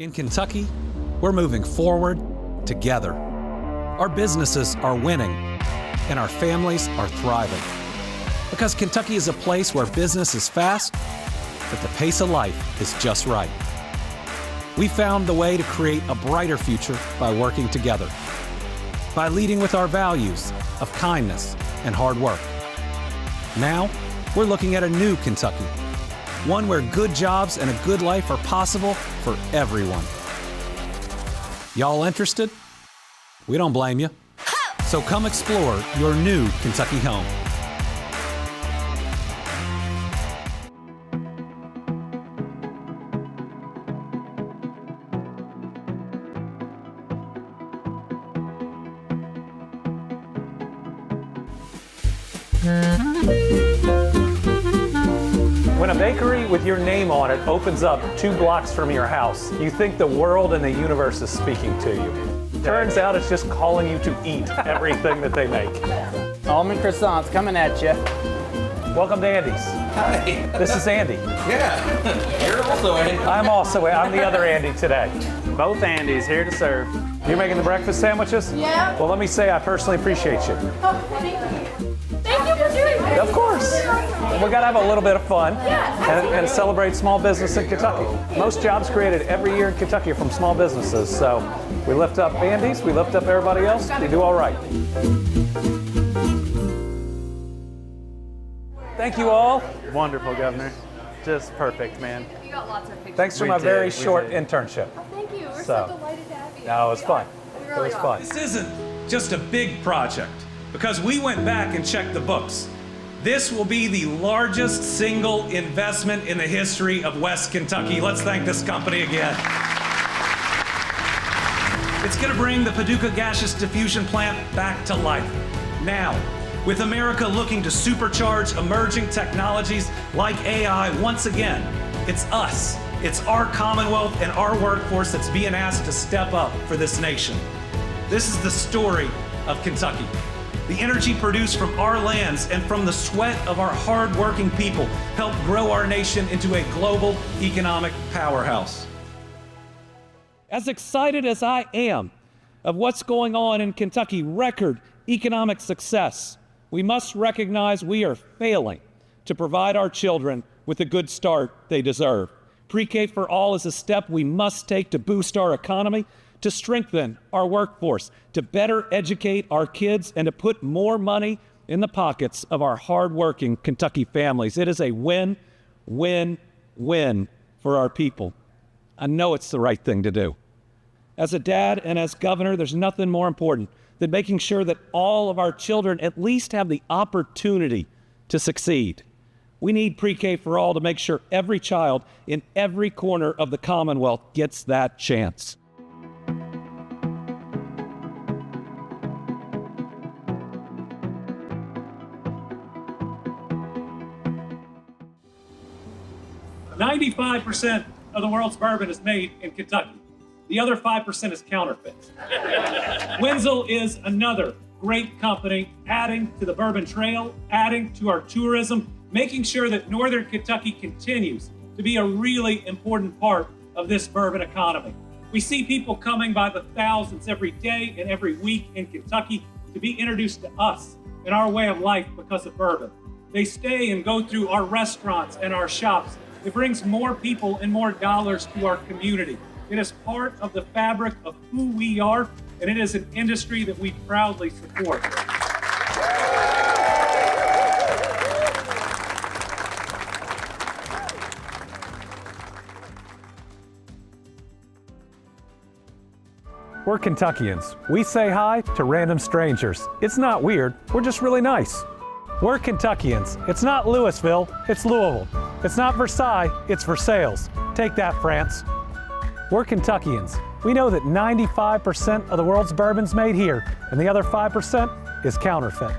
In Kentucky, we're moving forward together. Our businesses are winning, and our families are thriving. Because Kentucky is a place where business is fast, but the pace of life is just right. We found the way to create a brighter future by working together, by leading with our values of kindness and hard work. Now, we're looking at a new Kentucky, one where good jobs and a good life are possible for everyone. Y'all interested? We don't blame you. So come explore your new Kentucky home. When a bakery with your name on it opens up 2 blocks from your house, you think the world and the universe is speaking to you. Turns out it's just calling you to eat everything that they make. Almond croissants coming at you. Welcome to Andy's. Hi. This is Andy. Yeah. You're also Andy. I'm the other Andy today. Both Andys here to serve. You're making the breakfast sandwiches? Yeah. Well, let me say I personally appreciate you. Oh, thank you. Thank you for doing this. Of course. We got to have a little bit of fun and celebrate small business in Kentucky. Most jobs created every year in Kentucky are from small businesses. So we lift up Andy's, we lift up everybody else, we do all right. Thank you all. Wonderful, Governor. Just perfect, man. You got lots of pictures. Thanks for We my did, very we short did. internship. Oh, thank you. We're So- so delighted to have you. No, it was fun. We It really was are. fun. This isn't just a big project, because we went back and checked the books. This will be the largest single investment in the history of West Kentucky. Let's thank this company again. It's going to bring the Paducah Gaseous Diffusion Plant back to life. Now, with America looking to supercharge emerging technologies like AI once again, it's us, it's our Commonwealth and our workforce that's being asked to step up for this nation. This is the story of Kentucky. The energy produced from our lands and from the sweat of our hard-working people helped grow our nation into a global economic powerhouse. As excited as I am of what's going on in Kentucky, record economic success, we must recognize we are failing to provide our children with the good start they deserve. Pre-K for all is a step we must take to boost our economy, to strengthen our workforce, to better educate our kids, and to put more money in the pockets of our hardworking Kentucky families. It is a win, win, win for our people. I know it's the right thing to do. As a dad and as governor, there's nothing more important than making sure that all of our children at least have the opportunity to succeed. We need Pre-K for all to make sure every child in every corner of the Commonwealth gets that chance. "95% of the world's bourbon is made in Kentucky. The other 5% is counterfeit." Wenzel is another great company, adding to the Bourbon Trail, adding to our tourism, making sure that Northern Kentucky continues to be a really important part of this bourbon economy. We see people coming by the thousands every day and every week in Kentucky to be introduced to us and our way of life because of bourbon. They stay and go through our restaurants and our shops. It brings more people and more dollars to our community. It is part of the fabric of who we are, and it is an industry that we proudly support. We're Kentuckians. We say hi to random strangers. It's not weird, we're just really nice. We're Kentuckians. It's not Louisville, it's Louisville. It's not Versailles, it's Versailles. Take that, France. We're Kentuckians. We know that 95% of the world's bourbon's made here, and the other 5% is counterfeit.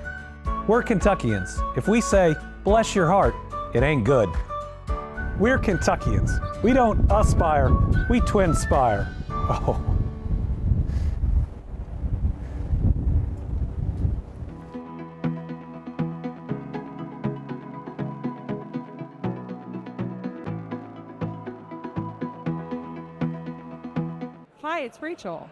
We're Kentuckians. If we say, bless your heart, it ain't good. We're Kentuckians. We don't aspire, we twinspire. Oh. Hi, it's Rachel.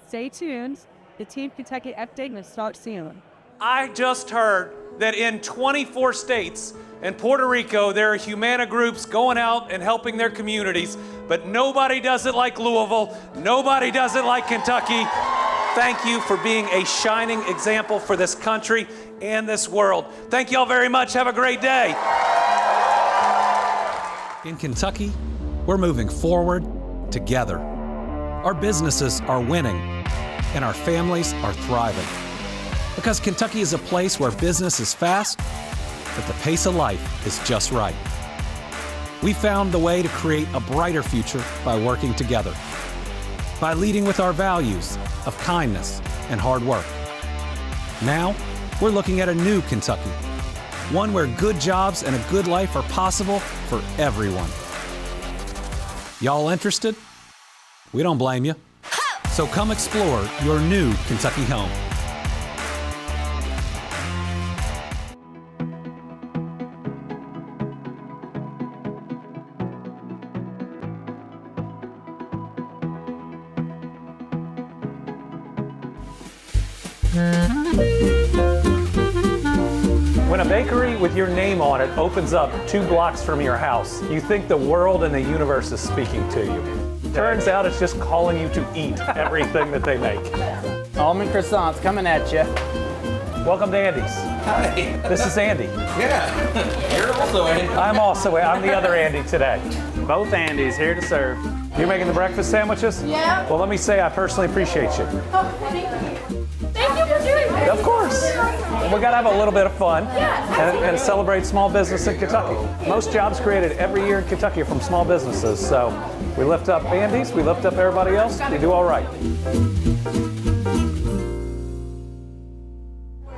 Stay tuned. The Team Kentucky update will start soon. I just heard that in 24 states and Puerto Rico, there are Humana groups going out and helping their communities, but nobody does it like Louisville. Nobody does it like Kentucky. Thank you for being a shining example for this country and this world. Thank you all very much. Have a great day. In Kentucky, we're moving forward together. Our businesses are winning and our families are thriving. Because Kentucky is a place where business is fast, but the pace of life is just right. We found the way to create a brighter future by working together, by leading with our values of kindness and hard work. Now, we're looking at a new Kentucky, one where good jobs and a good life are possible for everyone. Y'all interested? We don't blame you. So come explore your new Kentucky home. When a bakery with your name on it opens up 2 blocks from your house, you think the world and the universe is speaking to you. Turns out it's just calling you to eat everything that they make. Almond croissants coming at you. Welcome to Andy's. Hi. This is Andy. Yeah. You're also Andy. I'm the other Andy today. Both Andys here to serve. You're making the breakfast sandwiches? Yeah. Well, let me say I personally appreciate you. Oh, thank you. Thank you for doing this. Of course. We got to have a little bit of fun and celebrate small business in Kentucky. Most jobs created every year in Kentucky are from small businesses. So we lift up Andy's, we lift up everybody else, we do all right.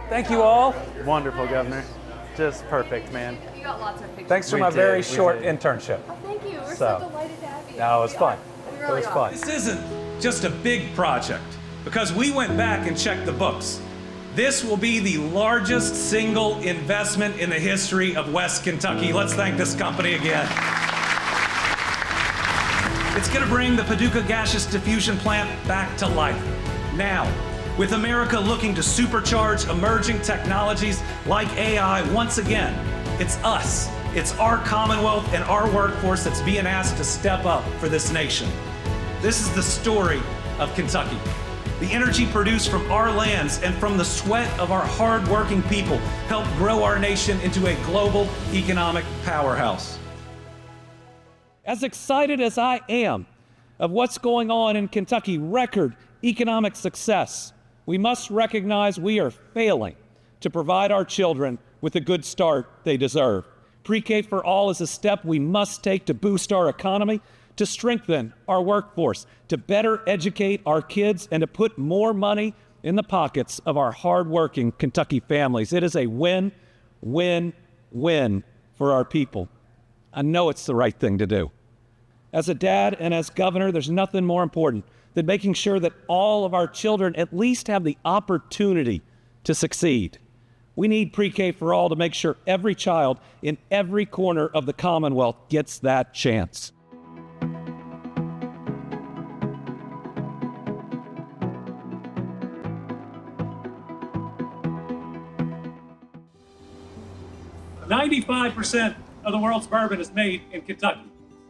Thank you all. Wonderful, Governor. Just perfect, man. You got lots of pictures. Thanks for We my did, very we short did. internship. Oh, thank you. We're So- so delighted to have you. No, it was fun. We It really was are. fun. This isn't just a big project, because we went back and checked the books. This will be the largest single investment in the history of West Kentucky. Let's thank this company again. It's going to bring the Paducah gaseous diffusion plant back to life. Now, with America looking to supercharge emerging technologies like AI once again, it's us, it's our Commonwealth and our workforce that's being asked to step up for this nation. This is the story of Kentucky. The energy produced from our lands and from the sweat of our hard-working people helped grow our nation into a global economic powerhouse. As excited as I am of what's going on in Kentucky, record economic success, we must recognize we are failing to provide our children with a good start they deserve. Pre-K for all is a step we must take to boost our economy, to strengthen our workforce, to better educate our kids, and to put more money in the pockets of our hardworking Kentucky families. It is a win, win, win for our people. I know it's the right thing to do. As a dad and as governor, there's nothing more important than making sure that all of our children at least have the opportunity to succeed. We need Pre-K for all to make sure every child in every corner of the Commonwealth gets that chance. "95% of the world's bourbon is made in Kentucky.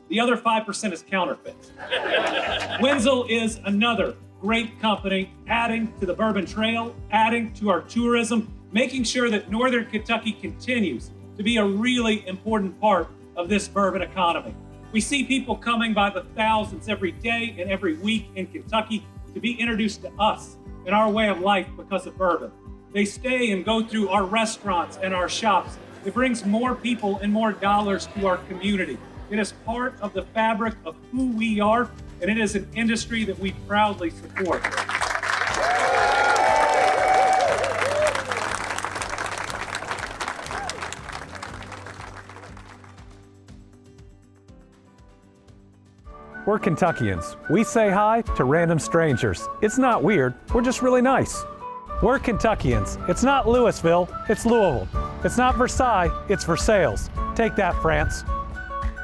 The other 5% is counterfeit." Wenzel is another great company, adding to the Bourbon Trail, adding to our tourism, making sure that Northern Kentucky continues to be a really important part of this bourbon economy. We see people coming by the thousands every day and every week in Kentucky to be introduced to us and our way of life because of bourbon. They stay and go through our restaurants and our shops. It brings more people and more dollars to our community. It is part of the fabric of who we are, and it is an industry that we proudly support. We're Kentuckians. We say hi to random strangers. It's not weird, we're just really nice. We're Kentuckians. It's not Louisville, it's Louisville. It's not Versailles, it's Versailles. Take that, France.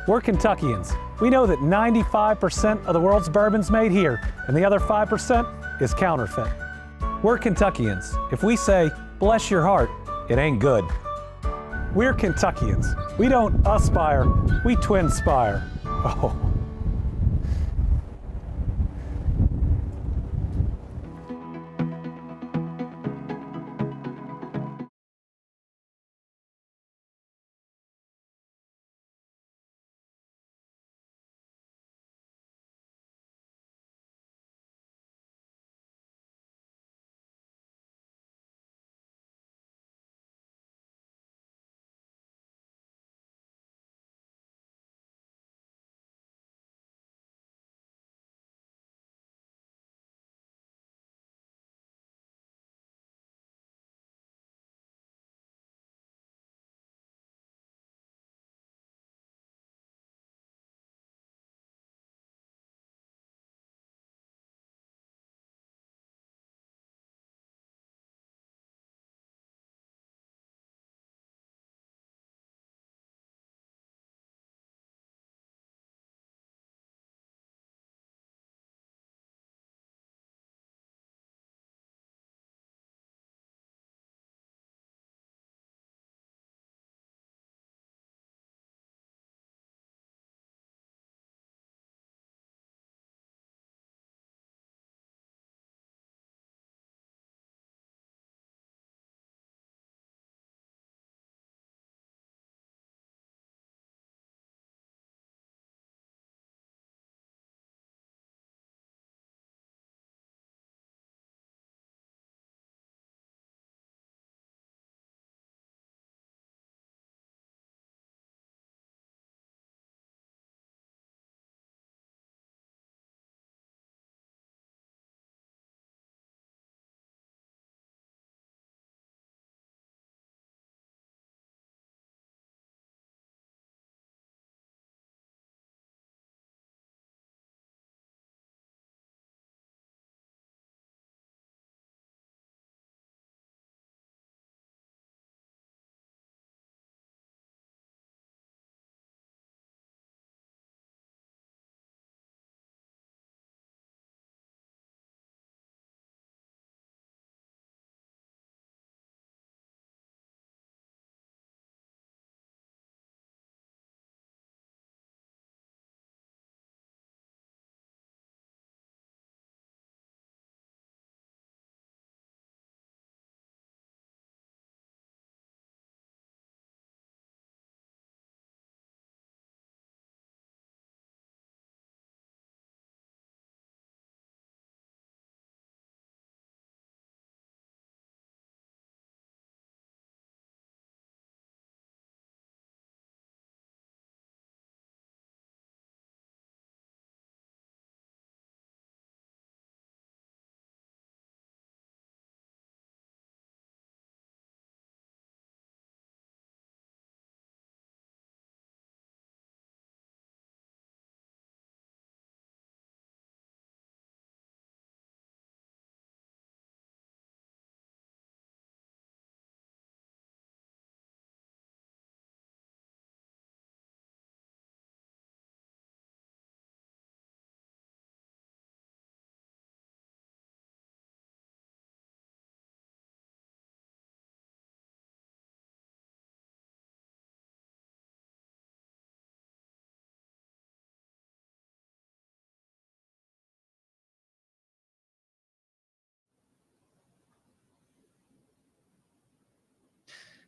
We're Kentuckians. We know that 95% of the world's bourbon's made here, and the other 5% is counterfeit. We're Kentuckians. If we say, bless your heart, it ain't good. We're Kentuckians. We don't aspire, we twinspire. Oh.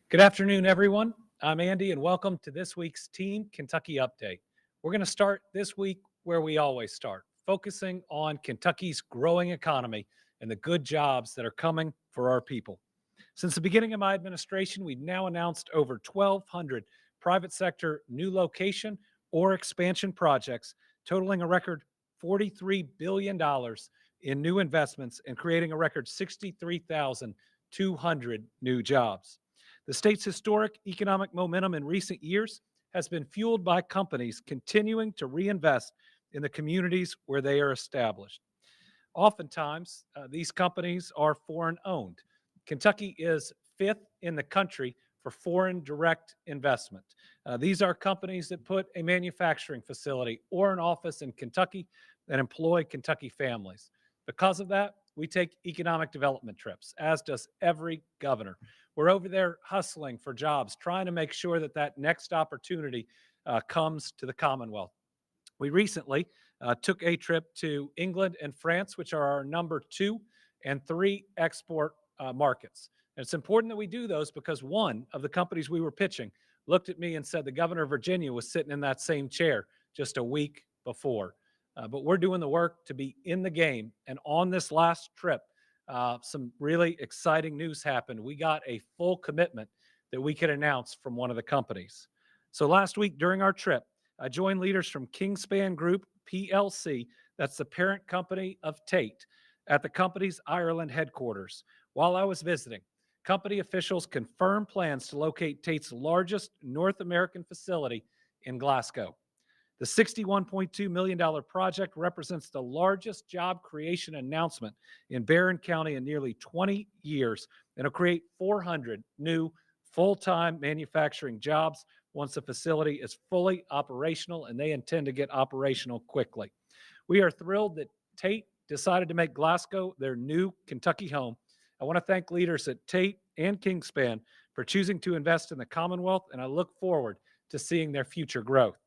Good afternoon, everyone. I'm Andy, and welcome to this week's Team Kentucky Update. We're going to start this week where we always start, focusing on Kentucky's growing economy and the good jobs that are coming for our people. Since the beginning of my administration, we've now announced over 1,200 private sector new location or expansion projects, totaling a record $43 billion in new investments and creating a record 63,200 new jobs. The state's historic economic momentum in recent years has been fueled by companies continuing to reinvest in the communities where they are established. Oftentimes, these companies are foreign owned. Kentucky is fifth in the country for foreign direct investment. These are companies that put a manufacturing facility or an office in Kentucky and employ Kentucky families. Because of that, we take economic development trips, as does every governor. We're over there hustling for jobs, trying to make sure that that next opportunity comes to the Commonwealth. We recently took a trip to England and France, which are our number 2 and 3 export markets. And it's important that we do those because one of the companies we were pitching looked at me and said the governor of Virginia was sitting in that same chair just a week before. But we're doing the work to be in the game. And on this last trip, some really exciting news happened. We got a full commitment that we could announce from one of the companies. So last week during our trip, I joined leaders from Kingspan Group PLC, that's the parent company of Tate, at the company's Ireland headquarters. While I was visiting, company officials confirmed plans to locate Tate's largest North American facility in Glasgow. The $61.2 million project represents the largest job creation announcement in Barron County in nearly 20 years and will create 400 new full-time manufacturing jobs once the facility is fully operational, and they intend to get operational quickly. We are thrilled that Tate decided to make Glasgow their new Kentucky home. I want to thank leaders at Tate and Kingspan for choosing to invest in the Commonwealth, and I look forward to seeing their future growth.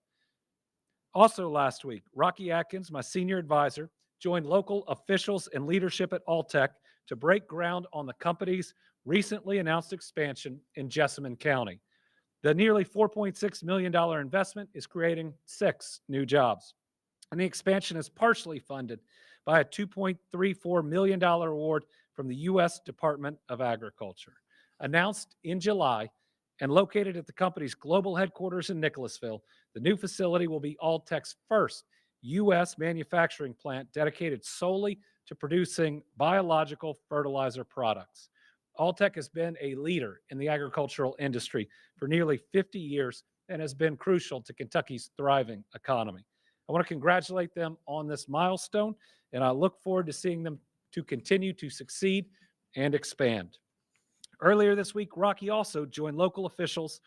Also last week, Rocky Atkins, my senior advisor, joined local officials and leadership at Alltech to break ground on the company's recently announced expansion in Jessamine County. The nearly $4.6 million investment is creating 6 new jobs, and the expansion is partially funded by a $2.34 million award from the U.S. Department of Agriculture. Announced in July and located at the company's global headquarters in Nicholasville, the new facility will be Alltech's first U.S. manufacturing plant dedicated solely to producing biological fertilizer products. Alltech has been a leader in the agricultural industry for nearly 50 years and has been crucial to Kentucky's thriving economy. I want to congratulate them on this milestone, and I look forward to seeing them to continue to succeed and expand. Earlier this week, Rocky also joined local officials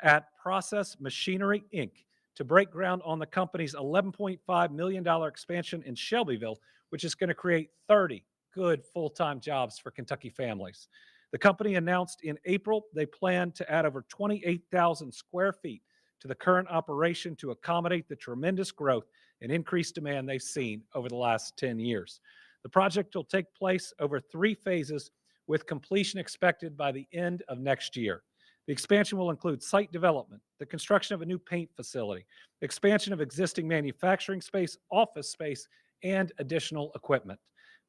at Process Machinery, Inc. to break ground on the company's $11.5 million expansion in Shelbyville, which is going to create 30 good full-time jobs for Kentucky families. The company announced in April they plan to add over 28,000 square feet to the current operation to accommodate the tremendous growth and increased demand they've seen over the last 10 years. The project will take place over 3 phases with completion expected by the end of next year. The expansion will include site development, the construction of a new paint facility, expansion of existing manufacturing space, office space, and additional equipment.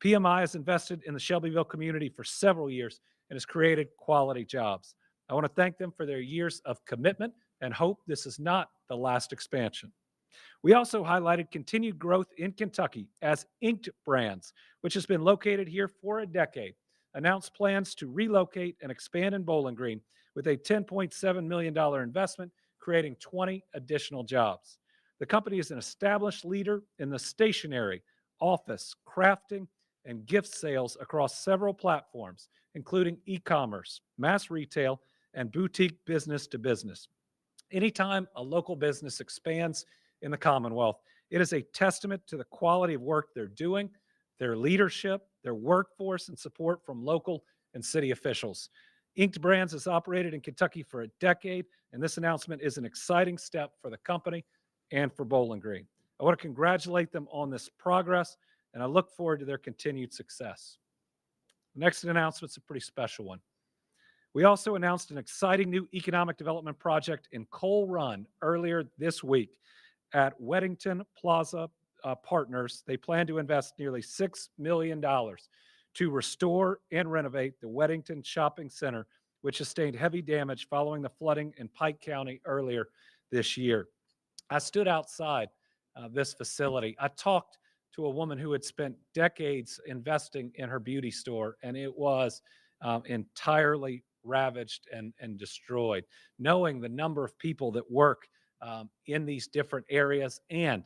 PMI has invested in the Shelbyville community for several years and has created quality jobs. I want to thank them for their years of commitment and hope this is not the last expansion. We also highlighted continued growth in Kentucky as Inked Brands, which has been located here for a decade, announced plans to relocate and expand in Bowling Green with a $10.7 million investment, creating 20 additional jobs. The company is an established leader in the stationery, office, crafting, and gift sales across several platforms, including e-commerce, mass retail, and boutique business to business. Anytime a local business expands in the Commonwealth, it is a testament to the quality of work they're doing, their leadership, their workforce, and support from local and city officials. Inked Brands has operated in Kentucky for a decade, and this announcement is an exciting step for the company and for Bowling Green. I want to congratulate them on this progress, and I look forward to their continued success. The next announcement's a pretty special one. We also announced an exciting new economic development project in Coal Run earlier this week at Weddington Plaza Partners. They plan to invest nearly $6 million to restore and renovate the Weddington Shopping Center, which sustained heavy damage following the flooding in Pike County earlier this year. I stood outside this facility. I talked to a woman who had spent decades investing in her beauty store, and it was entirely ravaged and destroyed. Knowing the number of people that work in these different areas and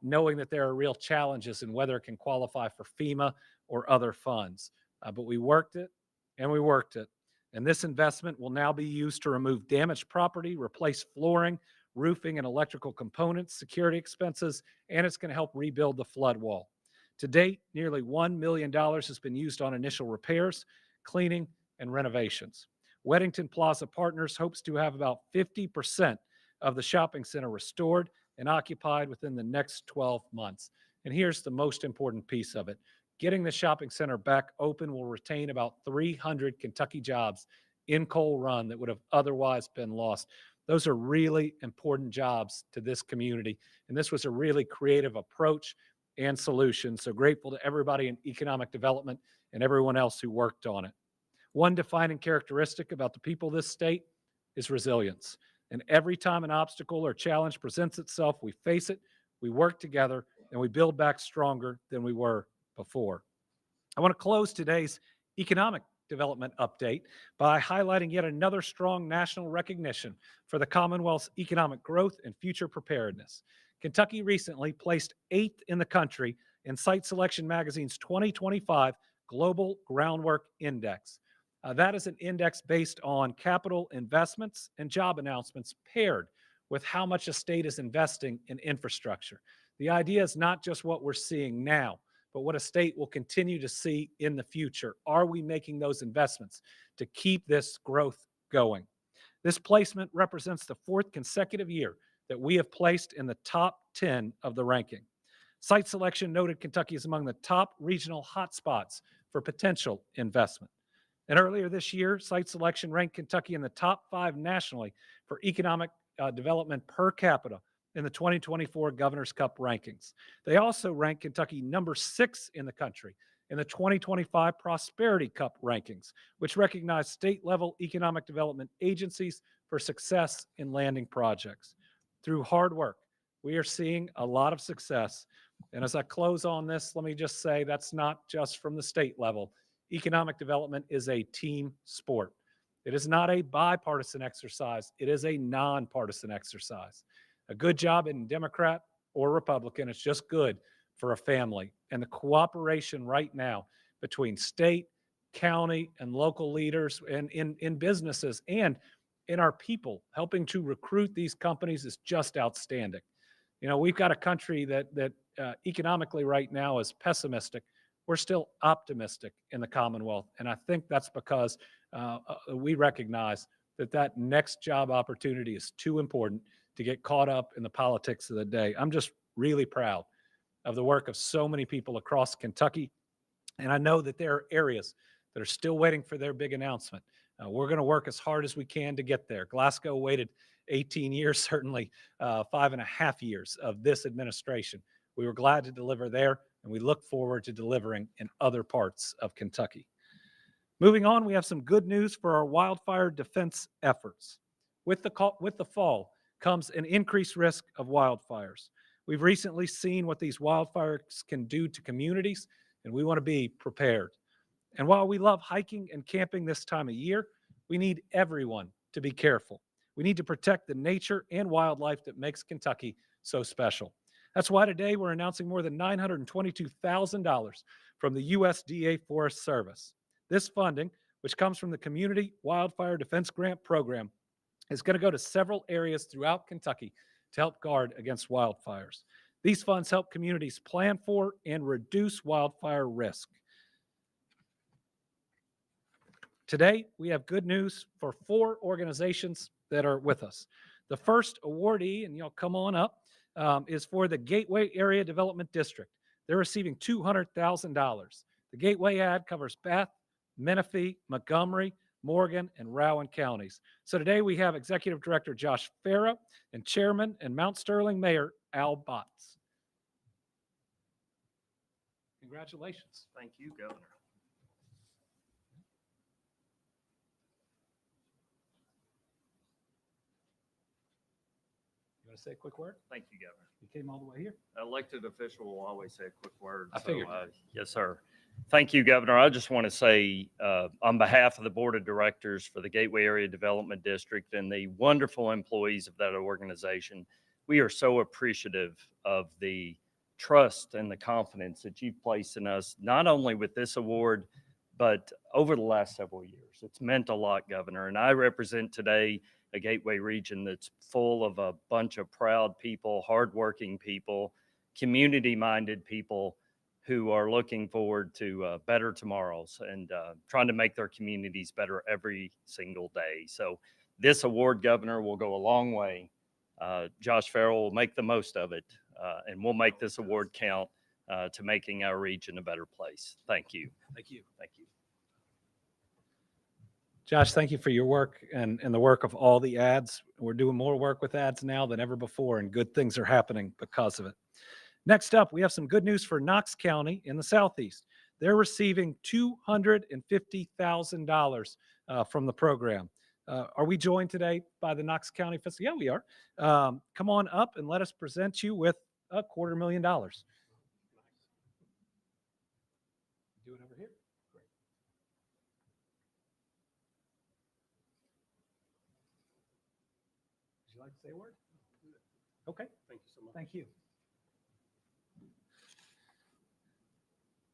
knowing that there are real challenges in whether it can qualify for FEMA or other funds. But we worked it and we worked it. And this investment will now be used to remove damaged property, replace flooring, roofing and electrical components, security expenses, and it's going to help rebuild the flood wall. To date, nearly $1 million has been used on initial repairs, cleaning, and renovations. Weddington Plaza Partners hopes to have about 50% of the shopping center restored and occupied within the next 12 months. And here's the most important piece of it. Getting the shopping center back open will retain about 300 Kentucky jobs in Coal Run that would have otherwise been lost. Those are really important jobs to this community. And this was a really creative approach and solution. So grateful to everybody in economic development and everyone else who worked on it. One defining characteristic about the people of this state is resilience. And every time an obstacle or challenge presents itself, we face it, we work together, and we build back stronger than we were before. I want to close today's economic development update by highlighting yet another strong national recognition for the Commonwealth's economic growth and future preparedness. Kentucky recently placed 8th in the country in Site Selection Magazine's 2025 Global Groundwork Index. That is an index based on capital investments and job announcements paired with how much a state is investing in infrastructure. The idea is not just what we're seeing now, but what a state will continue to see in the future. Are we making those investments to keep this growth going? This placement represents the 4th consecutive year that we have placed in the top 10 of the ranking. Site Selection noted Kentucky is among the top regional hotspots for potential investment. And earlier this year, Site Selection ranked Kentucky in the top 5 nationally for economic development per capita in the 2024 Governor's Cup rankings. They also ranked Kentucky number 6 in the country in the 2025 Prosperity Cup rankings, which recognize state-level economic development agencies for success in landing projects. Through hard work, we are seeing a lot of success. And as I close on this, let me just say that's not just from the state level. Economic development is a team sport. It is not a bipartisan exercise. It is a nonpartisan exercise. A good job in Democrat or Republican, it's just good for a family. And the cooperation right now between state, county, and local leaders and in businesses and in our people helping to recruit these companies is just outstanding. You know, we've got a country that economically right now is pessimistic. We're still optimistic in the Commonwealth. And I think that's because we recognize that next job opportunity is too important to get caught up in the politics of the day. I'm just really proud of the work of so many people across Kentucky. And I know that there are areas that are still waiting for their big announcement. We're going to work as hard as we can to get there. Glasgow waited 18 years, certainly 5.5 years of this administration. We were glad to deliver there, and we look forward to delivering in other parts of Kentucky. Moving on, we have some good news for our wildfire defense efforts. With the fall comes an increased risk of wildfires. We've recently seen what these wildfires can do to communities, and we want to be prepared. And while we love hiking and camping this time of year, we need everyone to be careful. We need to protect the nature and wildlife that makes Kentucky so special. That's why today we're announcing more than $922,000 from the USDA Forest Service. This funding, which comes from the Community Wildfire Defense Grant Program, is going to go to several areas throughout Kentucky to help guard against wildfires. These funds help communities plan for and reduce wildfire risk. Today, we have good news for 4 organizations that are with us. The first awardee, and y'all come on up, is for the Gateway Area Development District. They're receiving $200,000. The Gateway ad covers Bath, Menifee, Montgomery, Morgan, and Rowan counties. So today we have Executive Director Josh Farah and Chairman and Mount Sterling Mayor Al Botts. Congratulations. Thank you, Governor. You want to say a quick word? Thank you, Governor. You came all the way here. Elected official will always say a quick word. I figured. Yes, sir. Thank you, Governor. I just want to say on behalf of the Board of Directors for the Gateway Area Development District and the wonderful employees of that organization, we are so appreciative of the trust and the confidence that you've placed in us, not only with this award, but over the last several years, it's meant a lot, Governor. And I represent today a Gateway region that's full of a bunch of proud people, hardworking people, community-minded people who are looking forward to better tomorrows and trying to make their communities better every single day. So this award, Governor, will go a long way. Josh Farrell will make the most of it, and we'll make this award count to making our region a better place. Thank you. Thank you. Thank you. Josh, thank you for your work and the work of all the ads. We're doing more work with ads now than ever before, and good things are happening because of it. Next up, we have some good news for Knox County in the Southeast. They're receiving $250,000 from the program. Are we joined today by the Knox County Fiscal? Yeah, we are. Come on up and let us present you with $250,000. Do it over here. Great. Would you like to say a word? Okay. Thank you so much. Thank you.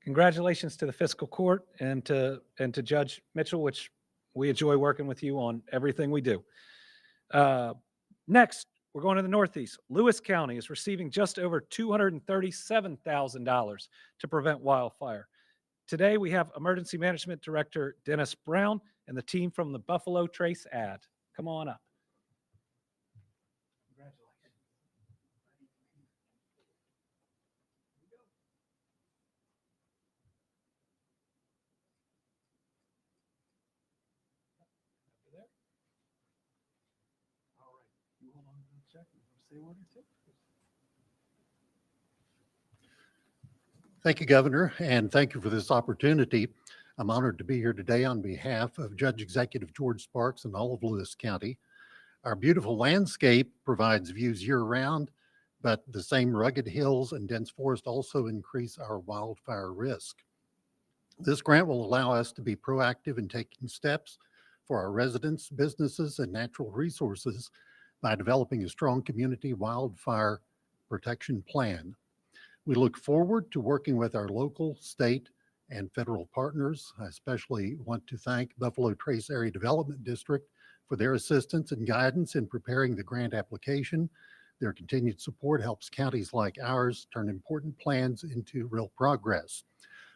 Congratulations to the fiscal court and to Judge Mitchell, which we enjoy working with you on everything we do. Next, we're going to the Northeast. Lewis County is receiving just over $237,000 to prevent wildfire. Today, we have Emergency Management Director Dennis Brown and the team from the Buffalo Trace ad. Come on up. Congratulations. There. All right. You hold on to the check. You want to say a word or two? Thank you, Governor, and thank you for this opportunity. I'm honored to be here today on behalf of Judge Executive George Sparks and all of Lewis County. Our beautiful landscape provides views year-round, but the same rugged hills and dense forest also increase our wildfire risk. This grant will allow us to be proactive in taking steps for our residents, businesses, and natural resources by developing a strong community wildfire protection plan. We look forward to working with our local, state, and federal partners. I especially want to thank Buffalo Trace Area Development District for their assistance and guidance in preparing the grant application. Their continued support helps counties like ours turn important plans into real progress.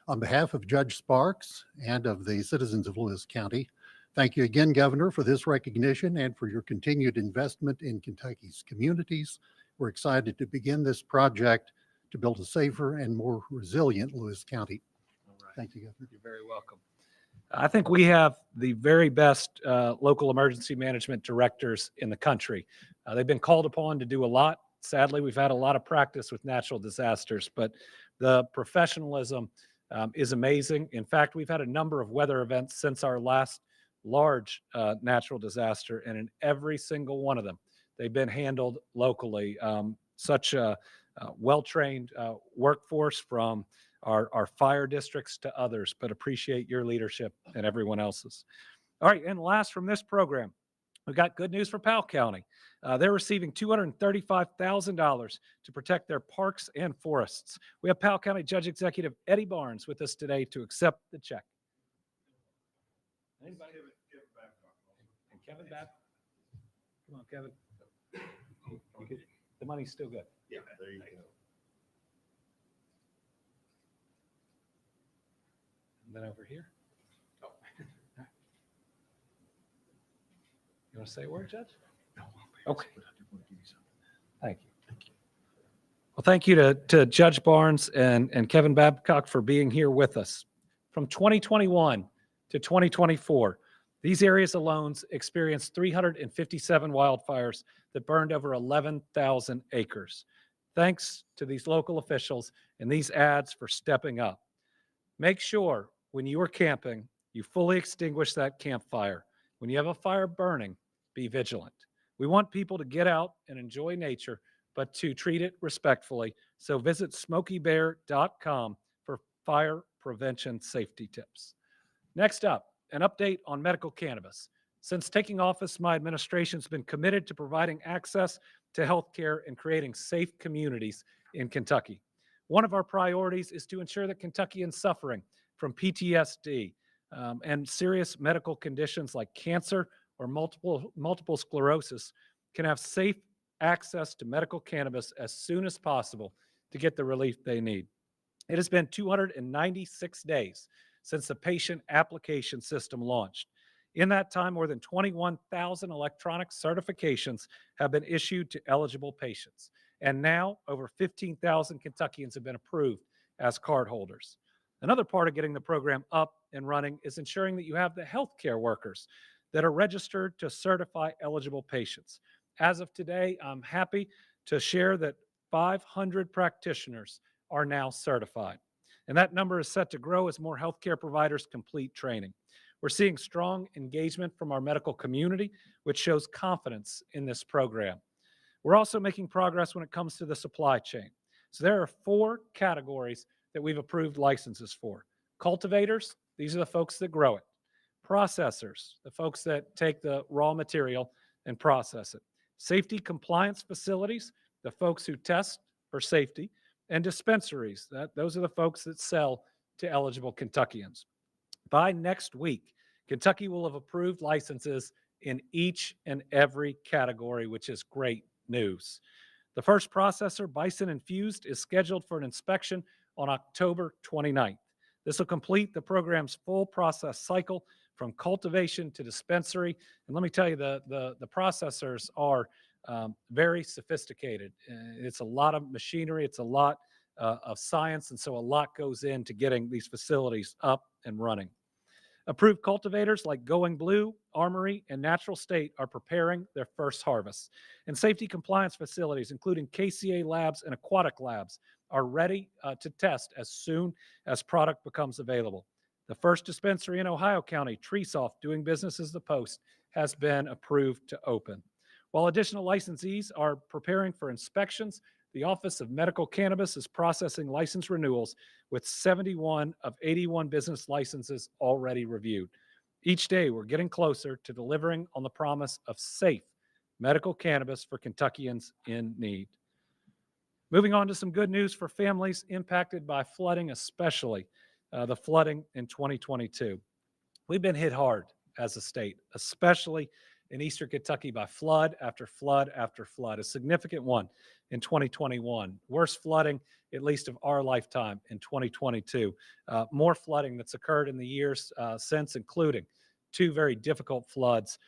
On behalf of Judge Sparks and of the citizens of Lewis County, thank you again, Governor, for this recognition and for your continued investment in Kentucky's communities. We're excited to begin this project to build a safer and more resilient Lewis County. All right. Thank you, Governor. You're very welcome. I think we have the very best local emergency management directors in the country. They've been called upon to do a lot. Sadly, we've had a lot of practice with natural disasters, but the professionalism is amazing. In fact, we've had a number of weather events since our last large natural disaster, and in every single one of them, they've been handled locally. Such a well-trained workforce from our fire districts to others, but appreciate your leadership and everyone else's. All right, and last from this program, we've got good news for Powell County. They're receiving $235,000 to protect their parks and forests. We have Powell County Judge Executive Eddie Barnes with us today to accept the check. Anybody? And Kevin Babcock. Come on, Kevin. The money's still good. Yeah, there you go. And then over here. Oh. You want to say a word, Judge? No. Okay. Thank you. Thank you. Well, thank you to Judge Barnes and Kevin Babcock for being here with us. From 2021 to 2024, these areas alone experienced 357 wildfires that burned over 11,000 acres. Thanks to these local officials and these ads for stepping up. Make sure when you are camping, you fully extinguish that campfire. When you have a fire burning, be vigilant. We want people to get out and enjoy nature, but to treat it respectfully. So visit SmokeyBear.com for fire prevention safety tips. Next up, an update on medical cannabis. Since taking office, my administration has been committed to providing access to healthcare and creating safe communities in Kentucky. One of our priorities is to ensure that Kentuckians suffering from PTSD, and serious medical conditions like cancer or multiple sclerosis can have safe access to medical cannabis as soon as possible to get the relief they need. It has been 296 days since the patient application system launched. In that time, more than 21,000 electronic certifications have been issued to eligible patients. And now, over 15,000 Kentuckians have been approved as cardholders. Another part of getting the program up and running is ensuring that you have the healthcare workers that are registered to certify eligible patients. As of today, I'm happy to share that 500 practitioners are now certified. And that number is set to grow as more healthcare providers complete training. We're seeing strong engagement from our medical community, which shows confidence in this program. We're also making progress when it comes to the supply chain. So there are 4 categories that we've approved licenses for. Cultivators, these are the folks that grow it. Processors, the folks that take the raw material and process it. Safety compliance facilities, the folks who test for safety. And dispensaries, those are the folks that sell to eligible Kentuckians. By next week, Kentucky will have approved licenses in each and every category, which is great news. The first processor, Bison Infused, is scheduled for an inspection on October 29th. This will complete the program's full process cycle from cultivation to dispensary. And let me tell you, the processors are very sophisticated. It's a lot of machinery. It's a lot of science. And so a lot goes into getting these facilities up and running. Approved cultivators like Going Blue, Armory, and Natural State are preparing their first harvest. And safety compliance facilities, including KCA labs and aquatic labs, are ready to test as soon as product becomes available. The first dispensary in Ohio County, Treesoft, doing business as the Post, has been approved to open. While additional licensees are preparing for inspections, the Office of Medical Cannabis is processing license renewals with 71 of 81 business licenses already reviewed. Each day, we're getting closer to delivering on the promise of safe medical cannabis for Kentuckians in need. Moving on to some good news for families impacted by flooding, especially the flooding in 2022. We've been hit hard as a state, especially in Eastern Kentucky by flood after flood after flood, a significant one in 2021. Worst flooding, at least of our lifetime, in 2022. More flooding that's occurred in the years since, including 2 very difficult floods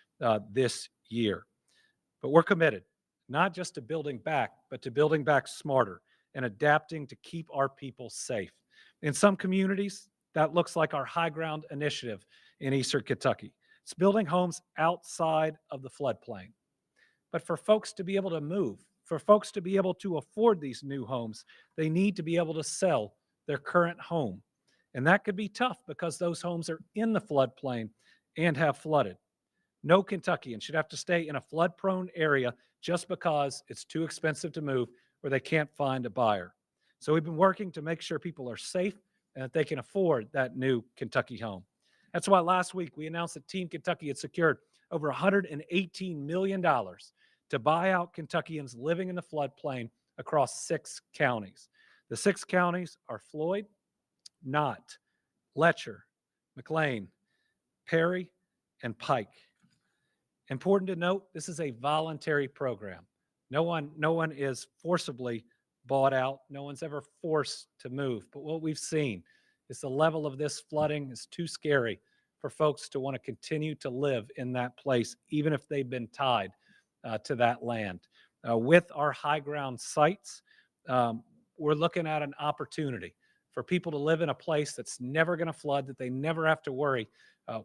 this year. But we're committed, not just to building back, but to building back smarter and adapting to keep our people safe. In some communities, that looks like our High Ground initiative in Eastern Kentucky. It's building homes outside of the floodplain. But for folks to be able to move, for folks to be able to afford these new homes, they need to be able to sell their current home. And that could be tough because those homes are in the floodplain and have flooded. No Kentuckian should have to stay in a flood-prone area just because it's too expensive to move or they can't find a buyer. So we've been working to make sure people are safe and that they can afford that new Kentucky home. That's why last week we announced that Team Kentucky had secured over $118 million to buy out Kentuckians living in the floodplain across 6 counties. The 6 counties are Floyd, Knott, Letcher, McLean, Perry, and Pike. Important to note, this is a voluntary program. No one is forcibly bought out. No one's ever forced to move. But what we've seen is the level of this flooding is too scary for folks to want to continue to live in that place, even if they've been tied to that land. With our high ground sites, we're looking at an opportunity for people to live in a place that's never going to flood, that they never have to worry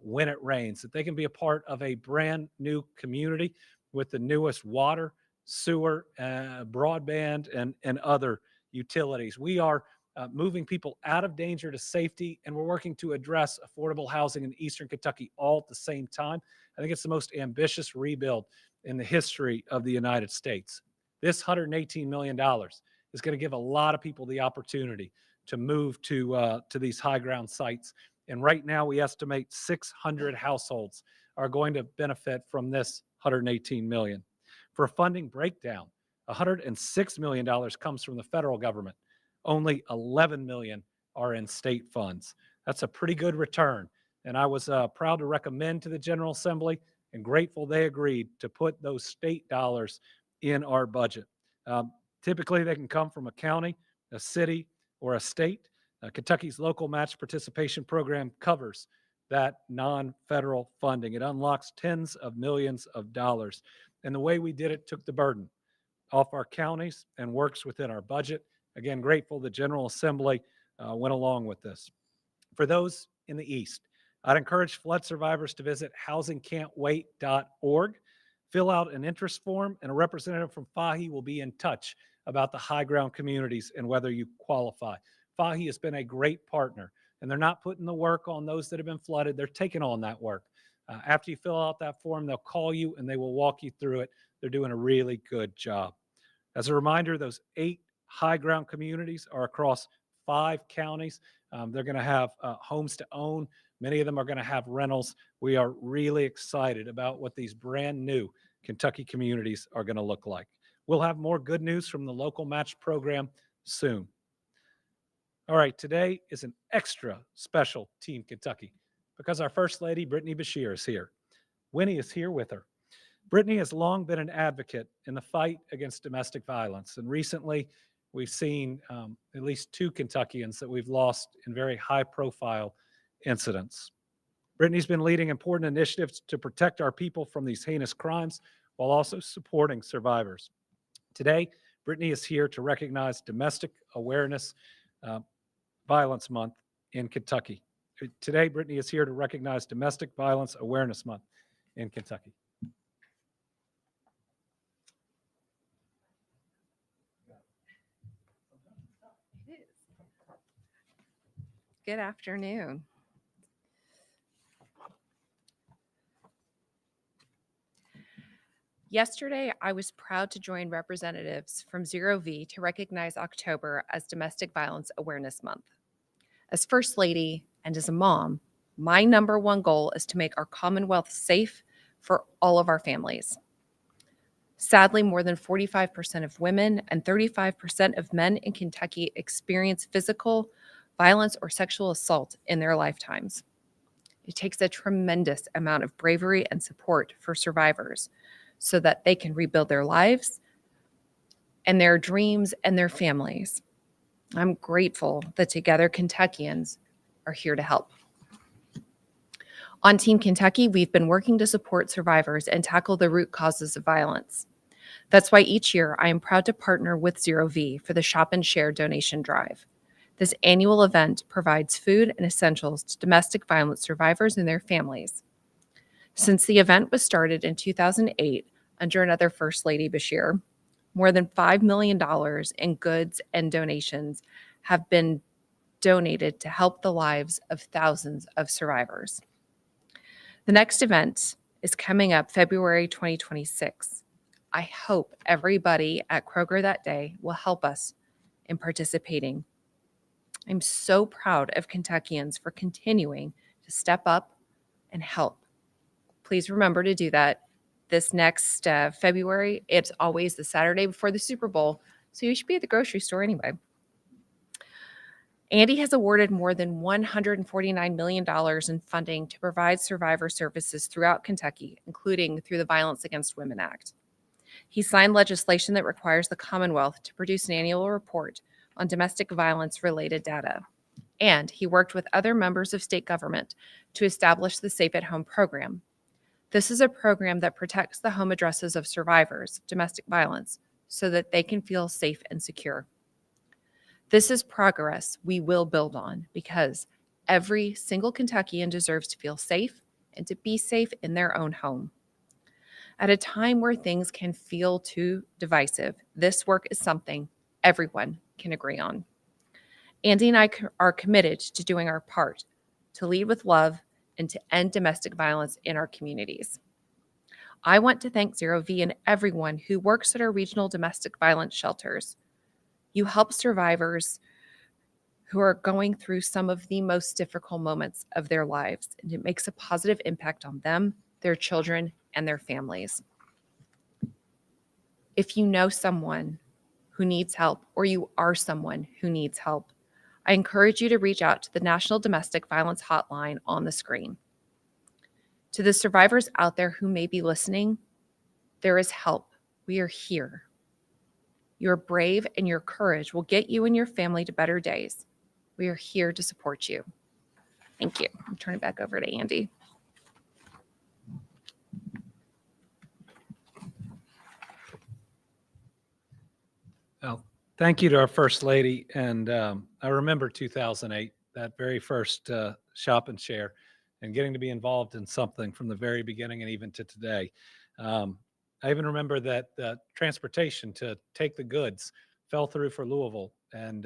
when it rains, that they can be a part of a brand new community with the newest water, sewer, broadband, and other utilities. We are moving people out of danger to safety, and we're working to address affordable housing in Eastern Kentucky all at the same time. I think it's the most ambitious rebuild in the history of the United States. This $118 million is going to give a lot of people the opportunity to move to these high ground sites. And right now, we estimate 600 households are going to benefit from this $118 million. For a funding breakdown, $106 million comes from the federal government. Only $11 million are in state funds. That's a pretty good return And I was proud to recommend to the General Assembly and grateful they agreed to put those state dollars in our budget. Typically, they can come from a county, a city, or a state. Kentucky's local match participation program covers that non-federal funding. It unlocks tens of millions of dollars. And the way we did it took the burden off our counties and works within our budget. Again, grateful the General Assembly went along with this. For those in the East, I'd encourage flood survivors to visit housingcan'twait.org, fill out an interest form, and a representative from FAHI will be in touch about the high ground communities and whether you qualify. FAHI has been a great partner, and they're not putting the work on those that have been flooded. They're taking on that work. After you fill out that form, they'll call you and they will walk you through it. They're doing a really good job. As a reminder, those 8 high ground communities are across 5 counties. They're going to have homes to own. Many of them are going to have rentals. We are really excited about what these brand new Kentucky communities are going to look like. We'll have more good news from the local match program soon. All right, today is an extra special Team Kentucky because our First Lady, Brittany Beshear, is here. Winnie is here with her. Brittany has long been an advocate in the fight against domestic violence, and recently we've seen at least 2 Kentuckians that we've lost in very high-profile incidents. Brittany's been leading important initiatives to protect our people from these heinous crimes while also supporting survivors. Today, Brittany is here to recognize Domestic Awareness Violence Month in Kentucky. Today, Brittany is here to recognize Domestic Violence Awareness Month in Kentucky. Good afternoon. Yesterday, I was proud to join representatives from Zero V to recognize October as Domestic Violence Awareness Month. As First Lady and as a mom, my number one goal is to make our Commonwealth safe for all of our families. Sadly, more than 45% of women and 35% of men in Kentucky experience physical violence or sexual assault in their lifetimes. It takes a tremendous amount of bravery and support for survivors so that they can rebuild their lives and their dreams and their families. I'm grateful that together Kentuckians are here to help. On Team Kentucky, we've been working to support survivors and tackle the root causes of violence. That's why each year I am proud to partner with Zero V for the Shop and Share donation drive. This annual event provides food and essentials to domestic violence survivors and their families. Since the event was started in 2008 under another First Lady Beshear, more than $5 million in goods and donations have been donated to help the lives of thousands of survivors. The next event is coming up February 2026. I hope everybody at Kroger that day will help us in participating. I'm so proud of Kentuckians for continuing to step up and help. Please remember to do that this next February. It's always the Saturday before the Super Bowl, so you should be at the grocery store anyway. Andy has awarded more than $149 million in funding to provide survivor services throughout Kentucky, including through the Violence Against Women Act. He signed legislation that requires the Commonwealth to produce an annual report on domestic violence-related data. And he worked with other members of state government to establish the Safe at Home program. This is a program that protects the home addresses of survivors of domestic violence so that they can feel safe and secure. This is progress we will build on because every single Kentuckian deserves to feel safe and to be safe in their own home. At a time where things can feel too divisive, this work is something everyone can agree on. Andy and I are committed to doing our part to lead with love and to end domestic violence in our communities. I want to thank Zero V and everyone who works at our regional domestic violence shelters. You help survivors who are going through some of the most difficult moments of their lives, and it makes a positive impact on them, their children, and their families. If you know someone who needs help, or you are someone who needs help, I encourage you to reach out to the National Domestic Violence Hotline on the screen. To the survivors out there who may be listening, there is help. We are here. You're brave, and your courage will get you and your family to better days. We are here to support you. Thank you. I'll turn it back over to Andy. Well, thank you to our First Lady. And I remember 2008, that very first shop and share, and getting to be involved in something from the very beginning and even to today. I even remember that transportation to take the goods fell through for Louisville. And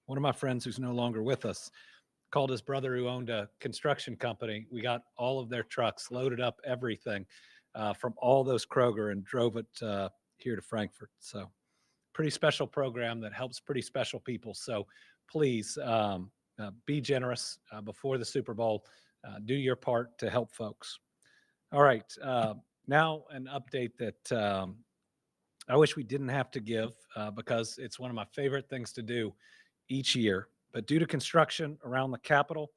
one of my friends who's no longer with us called his brother who owned a construction company. We got all of their trucks, loaded up everything from all those Kroger, and drove it here to Frankfurt. So pretty special program that helps pretty special people. So please be generous before the Super Bowl. Do your part to help folks. All right. Now an update that I wish we didn't have to give because it's one of my favorite things to do each year. But due to construction around the Capitol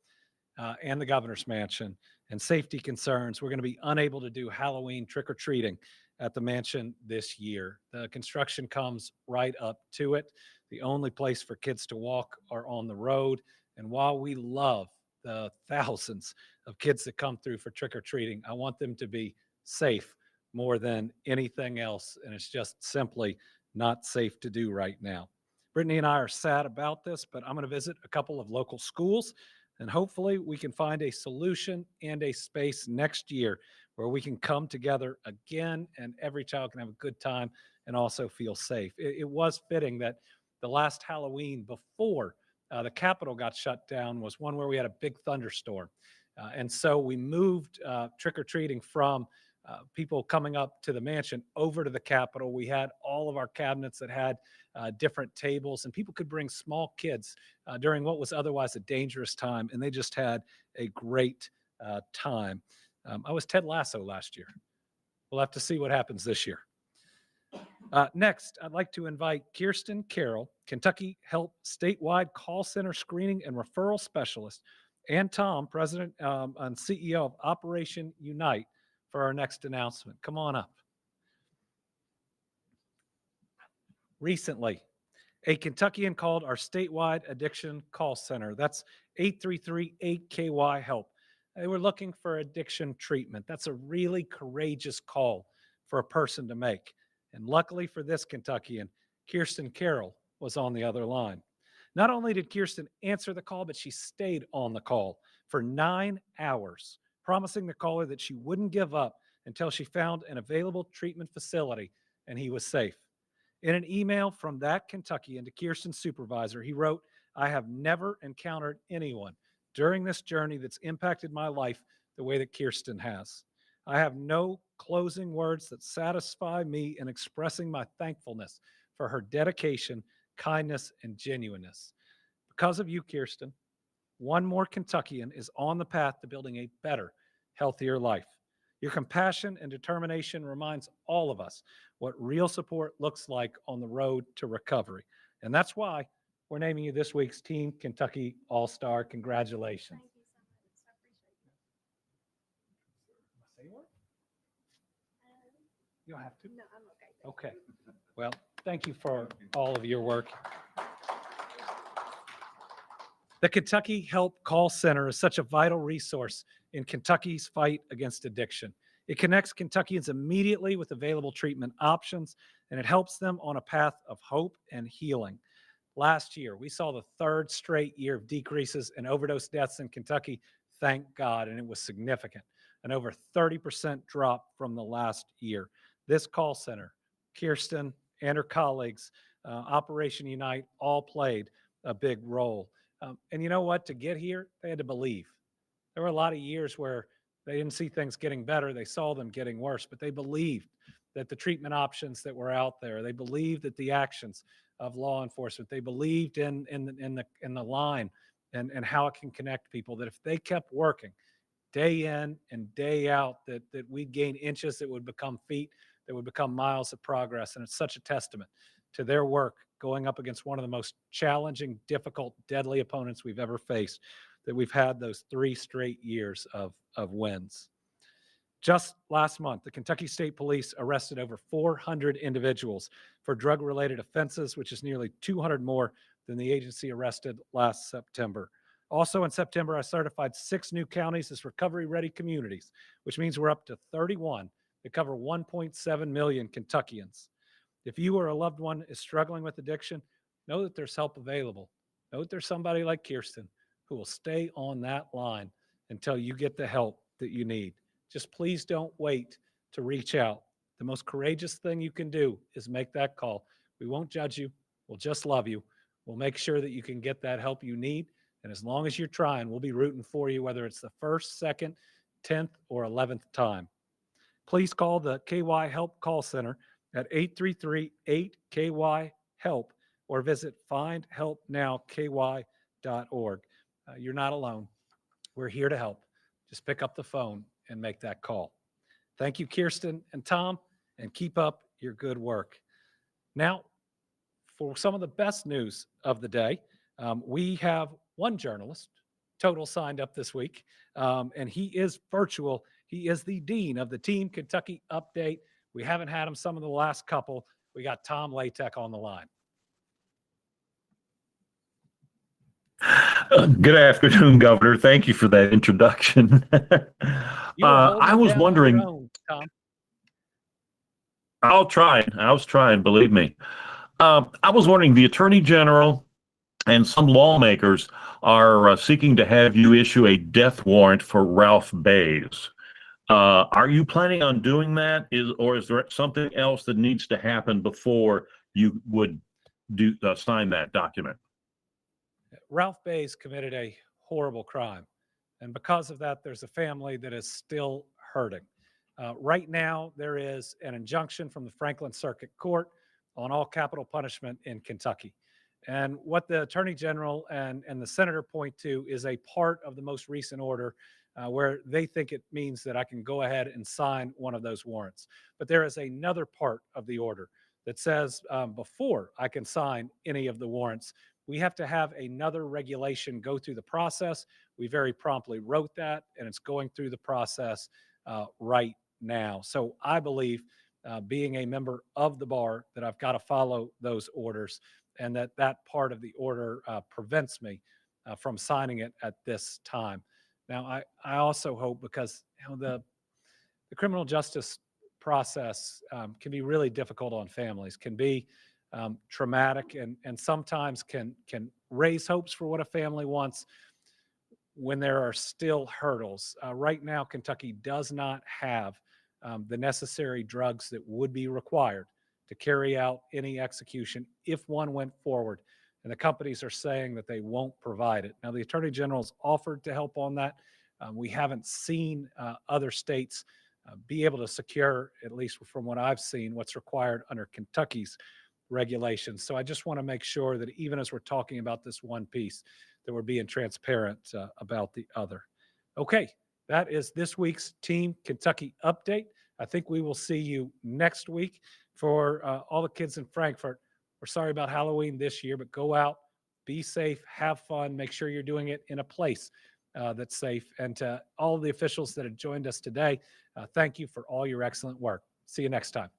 and the governor's mansion and safety concerns, we're going to be unable to do Halloween trick-or-treating at the mansion this year. The construction comes right up to it. The only place for kids to walk are on the road. And while we love the thousands of kids that come through for trick-or-treating, I want them to be safe more than anything else. And it's just simply not safe to do right now. Brittany and I are sad about this, but I'm going to visit a couple of local schools, and hopefully we can find a solution and a space next year where we can come together again and every child can have a good time and also feel safe. It was fitting that the last Halloween before the Capitol got shut down was one where we had a big thunderstorm. And so we moved trick-or-treating from people coming up to the mansion over to the Capitol. We had all of our cabinets that had different tables, and people could bring small kids during what was otherwise a dangerous time, and they just had a great time. I was Ted Lasso last year. We'll have to see what happens this year. Next, I'd like to invite Kirsten Carroll, Kentucky Help Statewide Call Center Screening and Referral Specialist, and Tom, President and CEO of Operation Unite, for our next announcement. Come on up. Recently, a Kentuckian called our statewide addiction call center. That's 833-8KY-HELP. They were looking for addiction treatment. That's a really courageous call for a person to make. And luckily for this Kentuckian, Kirsten Carroll was on the other line. Not only did Kirsten answer the call, but she stayed on the call for 9 hours, promising the caller that she wouldn't give up until she found an available treatment facility and he was safe. In an email from that Kentuckian to Kirsten's supervisor, he wrote, "I have never encountered anyone during this journey that's impacted my life the way that Kirsten has. I have no closing words that satisfy me in expressing my thankfulness for her dedication, kindness, and genuineness. Because of you, Kirsten, one more Kentuckian is on the path to building a better, healthier life. Your compassion and determination reminds all of us what real support looks like on the road to recovery. And that's why we're naming you this week's Team Kentucky All-Star. Congratulations." Thank you so much. I appreciate it. You don't have to. No, I'm okay. Okay. Well, thank you for all of your work. The Kentucky Help Call Center is such a vital resource in Kentucky's fight against addiction. It connects Kentuckians immediately with available treatment options, and it helps them on a path of hope and healing. Last year, we saw the third straight year of decreases in overdose deaths in Kentucky, thank God, and it was significant, an over 30% drop from the last year. This call center, Kirsten and her colleagues, Operation Unite, all played a big role. And you know what? To get here, they had to believe. There were a lot of years where they didn't see things getting better. They saw them getting worse, but they believed that the treatment options that were out there, they believed that the actions of law enforcement, they believed in the line and how it can connect people, that if they kept working day in and day out, that we'd gain inches that would become feet, that would become miles of progress. And it's such a testament to their work going up against one of the most challenging, difficult, deadly opponents we've ever faced, that we've had those 3 straight years of wins. Just last month, the Kentucky State Police arrested over 400 individuals for drug-related offenses, which is nearly 200 more than the agency arrested last September. Also in September, I certified 6 new counties as recovery-ready communities, which means we're up to 31 that cover 1.7 million Kentuckians. If you or a loved one is struggling with addiction, know that there's help available. Know that there's somebody like Kirsten who will stay on that line until you get the help that you need. Just please don't wait to reach out. The most courageous thing you can do is make that call. We won't judge you. We'll just love you. We'll make sure that you can get that help you need. And as long as you're trying, we'll be rooting for you, whether it's the 1st, 2nd, 10th, or 11th time. Please call the KY Help Call Center at 833-8KY-HELP or visit findhelpnowky.org. You're not alone. We're here to help. Just pick up the phone and make that call. Thank you, Kirsten and Tom, and keep up your good work. Now, for some of the best news of the day, we have one journalist total signed up this week, and he is virtual. He is the dean of the Team Kentucky Update. We haven't had him some of the last couple. We got Tom Latek on the line. Good afternoon, Governor. Thank you for that introduction. I was wondering. Tom. I was trying, believe me. I was wondering, the Attorney General and some lawmakers are seeking to have you issue a death warrant for Ralph Bays. Are you planning on doing that? Or is there something else that needs to happen before you would sign that document? Ralph Bays committed a horrible crime. And because of that, there's a family that is still hurting. Right now, there is an injunction from the Franklin Circuit Court on all capital punishment in Kentucky. And what the Attorney General and the Senator point to is a part of the most recent order where they think it means that I can go ahead and sign one of those warrants. But there is another part of the order that says before I can sign any of the warrants, we have to have another regulation go through the process. We very promptly wrote that, and it's going through the process right now. So I believe, being a member of the bar, that I've got to follow those orders, and that part of the order prevents me from signing it at this time. Now, I also hope, because the criminal justice process can be really difficult on families, can be traumatic, and sometimes can raise hopes for what a family wants when there are still hurdles. Right now, Kentucky does not have the necessary drugs that would be required to carry out any execution if one went forward. And the companies are saying that they won't provide it. Now, the Attorney General's offered to help on that. We haven't seen other states be able to secure, at least from what I've seen, what's required under Kentucky's regulations. So I just want to make sure that even as we're talking about this one piece, that we're being transparent about the other. Okay, that is this week's Team Kentucky Update. I think we will see you next week. For all the kids in Frankfort, we're sorry about Halloween this year, but go out, be safe, have fun, make sure you're doing it in a place that's safe. And to all the officials that have joined us today, thank you for all your excellent work. See you next time.